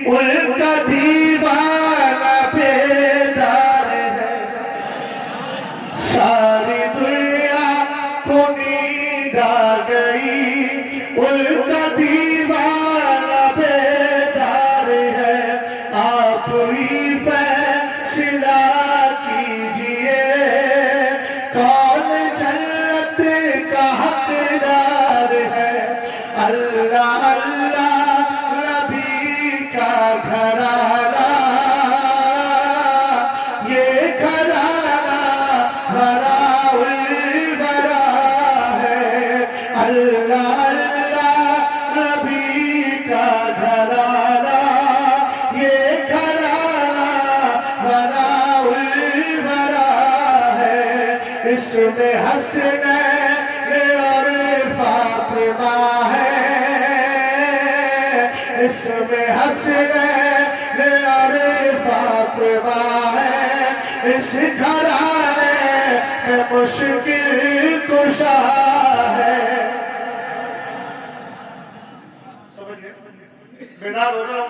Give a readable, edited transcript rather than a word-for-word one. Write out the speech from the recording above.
उनका दीवाना बेदार है, सारी दुनिया को नींद आ गई। उनका दीवाना बेदार है, आप ही फैसला कीजिए कौन जन्नत का हकदार है। अल्लाह अल्लाह नबी का घराना, ये घराना बराउल बरा है। अल्लाह अल्लाह नबी का घराना, ये घराना बराउल बरा है। इसमें हसनैन और फातिमा है, इसमें हसनैन और फातिमा है। इस घराने में मुश्किल कुशा है। समझ गए? बेदार हो रहा